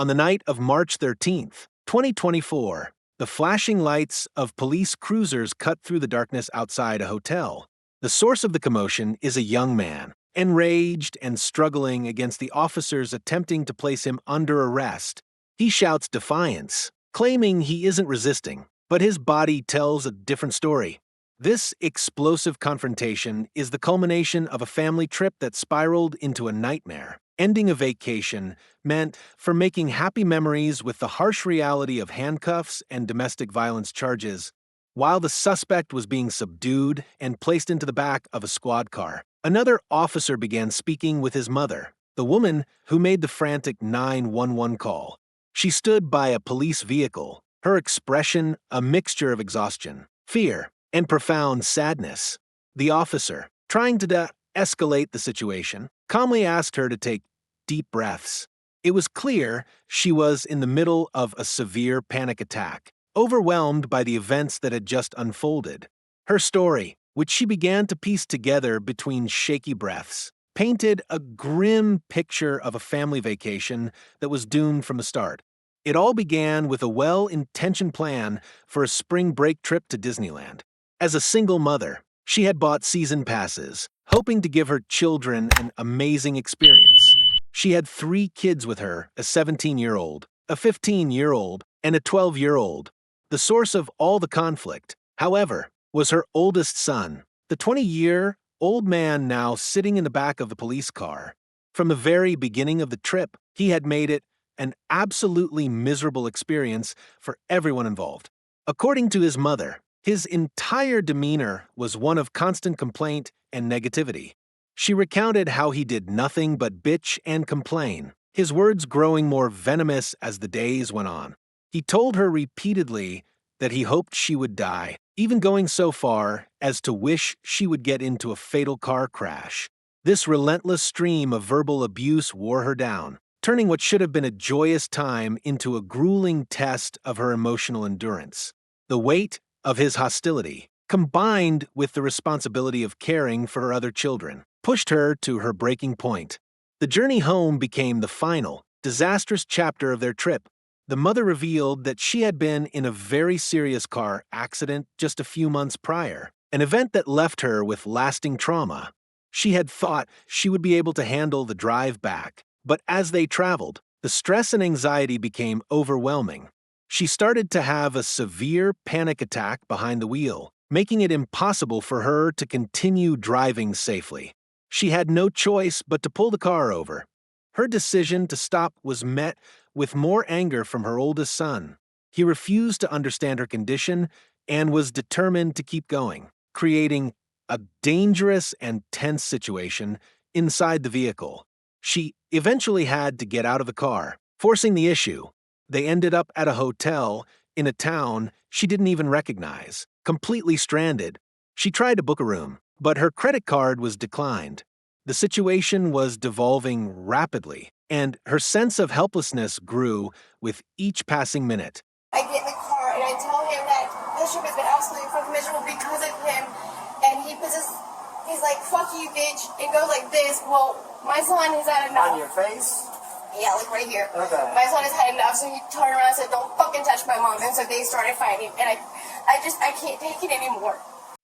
On the night of March 13th, 2024, the flashing lights of police cruisers cut through the darkness outside a hotel. The source of the commotion is a young man, enraged and struggling against the officers attempting to place him under arrest. He shouts defiance, claiming he isn't resisting, but his body tells a different story. This explosive confrontation is the culmination of a family trip that spiraled into a nightmare, ending a vacation meant for making happy memories with the harsh reality of handcuffs and domestic violence charges. While the suspect was being subdued and placed into the back of a squad car, another officer began speaking with his mother, the woman who made the frantic 911 call. She stood by a police vehicle, her expression a mixture of exhaustion, fear, and profound sadness. The officer, trying to de-escalate the situation, calmly asked her to take deep breaths. It was clear she was in the middle of a severe panic attack, overwhelmed by the events that had just unfolded. Her story, which she began to piece together between shaky breaths, painted a grim picture of a family vacation that was doomed from the start. It all began with a well-intentioned plan for a spring break trip to Disneyland. As a single mother, she had bought season passes, hoping to give her children an amazing experience. She had 3 kids with her, a 17-year-old, a 15-year-old, and a 12-year-old. The source of all the conflict, however, was her oldest son, the 20-year-old man now sitting in the back of the police car. From the very beginning of the trip, he had made it an absolutely miserable experience for everyone involved. According to his mother, his entire demeanor was one of constant complaint and negativity. She recounted how he did nothing but bitch and complain, his words growing more venomous as the days went on. He told her repeatedly that he hoped she would die, even going so far as to wish she would get into a fatal car crash. This relentless stream of verbal abuse wore her down, turning what should have been a joyous time into a grueling test of her emotional endurance. The weight of his hostility, combined with the responsibility of caring for her other children, pushed her to her breaking point. The journey home became the final, disastrous chapter of their trip. The mother revealed that she had been in a very serious car accident just a few months prior, an event that left her with lasting trauma. She had thought she would be able to handle the drive back, but as they traveled, the stress and anxiety became overwhelming. She started to have a severe panic attack behind the wheel, making it impossible for her to continue driving safely. She had no choice but to pull the car over. Her decision to stop was met with more anger from her oldest son. He refused to understand her condition and was determined to keep going, creating a dangerous and tense situation inside the vehicle. She eventually had to get out of the car, forcing the issue. They ended up at a hotel in a town she didn't even recognize, completely stranded. She tried to book a room, but her credit card was declined. The situation was devolving rapidly, and her sense of helplessness grew with each passing minute. I get in the car and I tell him that this trip has been absolutely fucking miserable because of him, and he's like, fuck you, bitch, and goes like this. Well, my son has had enough. On your face? Yeah, like right here. Okay. My son has had enough, so he turned around and said, don't fucking touch my mom, and so they started fighting, and I can't take it anymore.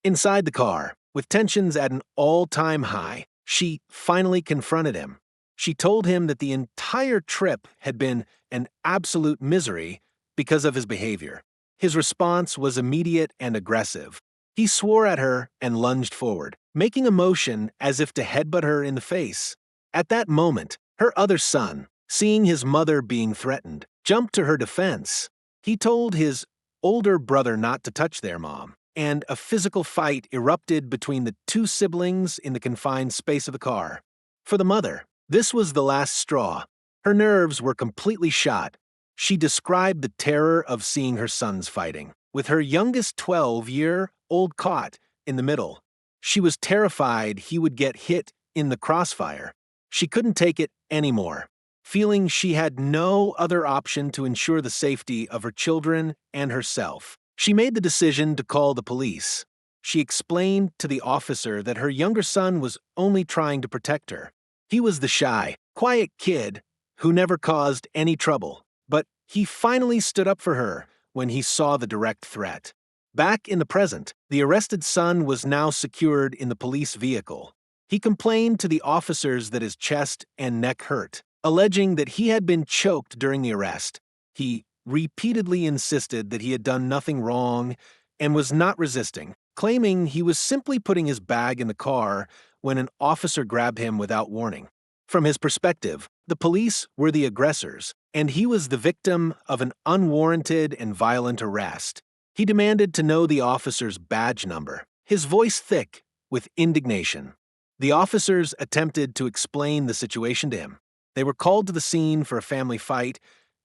Inside the car, with tensions at an all-time high, she finally confronted him. She told him that the entire trip had been an absolute misery because of his behavior. His response was immediate and aggressive. He swore at her and lunged forward, making a motion as if to headbutt her in the face. At that moment, her other son, seeing his mother being threatened, jumped to her defense. He told his older brother not to touch their mom, and a physical fight erupted between the 2 siblings in the confined space of the car. For the mother, this was the last straw. Her nerves were completely shot. She described the terror of seeing her sons fighting, with her youngest 12-year-old caught in the middle. She was terrified he would get hit in the crossfire. She couldn't take it anymore, feeling she had no other option to ensure the safety of her children and herself. She made the decision to call the police. She explained to the officer that her younger son was only trying to protect her. He was the shy, quiet kid who never caused any trouble. He finally stood up for her when he saw the direct threat. Back in the present, the arrested son was now secured in the police vehicle. He complained to the officers that his chest and neck hurt, alleging that he had been choked during the arrest. He repeatedly insisted that he had done nothing wrong and was not resisting, claiming he was simply putting his bag in the car when an officer grabbed him without warning. From his perspective, the police were the aggressors, and he was the victim of an unwarranted and violent arrest. He demanded to know the officer's badge number, his voice thick with indignation. The officers attempted to explain the situation to him. They were called to the scene for a family fight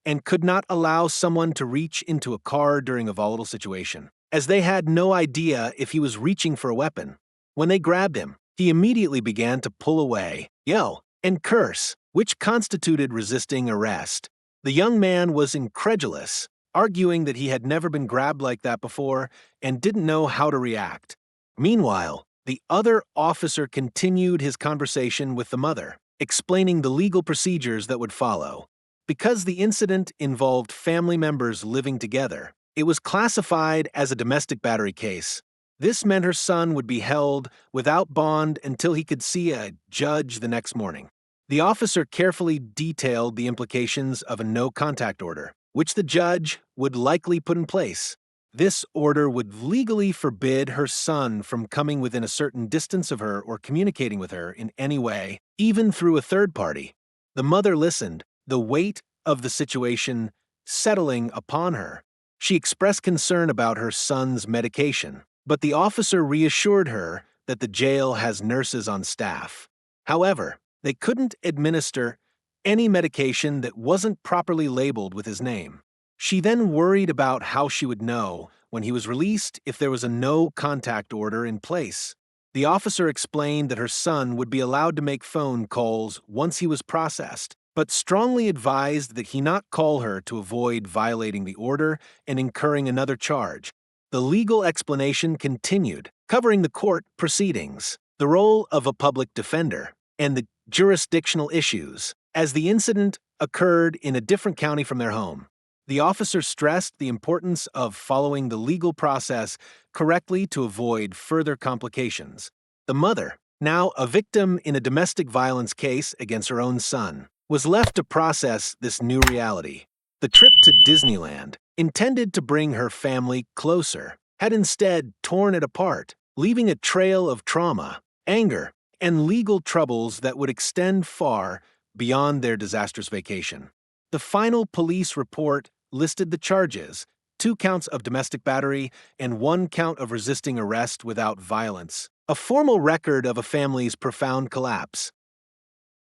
and could not allow someone to reach into a car during a volatile situation, as they had no idea if he was reaching for a weapon. When they grabbed him, he immediately began to pull away, yell, and curse, which constituted resisting arrest. The young man was incredulous, arguing that he had never been grabbed like that before and didn't know how to react. Meanwhile, the other officer continued his conversation with the mother, explaining the legal procedures that would follow. Because the incident involved family members living together, it was classified as a domestic battery case. This meant her son would be held without bond until he could see a judge the next morning. The officer carefully detailed the implications of a no-contact order, which the judge would likely put in place. This order would legally forbid her son from coming within a certain distance of her or communicating with her in any way, even through a third party. The mother listened, the weight of the situation settling upon her. She expressed concern about her son's medication, but the officer reassured her that the jail has nurses on staff. However, they couldn't administer any medication that wasn't properly labeled with his name. She then worried about how she would know when he was released if there was a no-contact order in place. The officer explained that her son would be allowed to make phone calls once he was processed, but strongly advised that he not call her to avoid violating the order and incurring another charge. The legal explanation continued, covering the court proceedings, the role of a public defender, and the jurisdictional issues, as the incident occurred in a different county from their home. The officer stressed the importance of following the legal process correctly to avoid further complications. The mother, now a victim in a domestic violence case against her own son, was left to process this new reality. The trip to Disneyland, intended to bring her family closer, had instead torn it apart, leaving a trail of trauma, anger, and legal troubles that would extend far beyond their disastrous vacation. The final police report listed the charges: 2 counts of domestic battery and 1 count of resisting arrest without violence, a formal record of a family's profound collapse.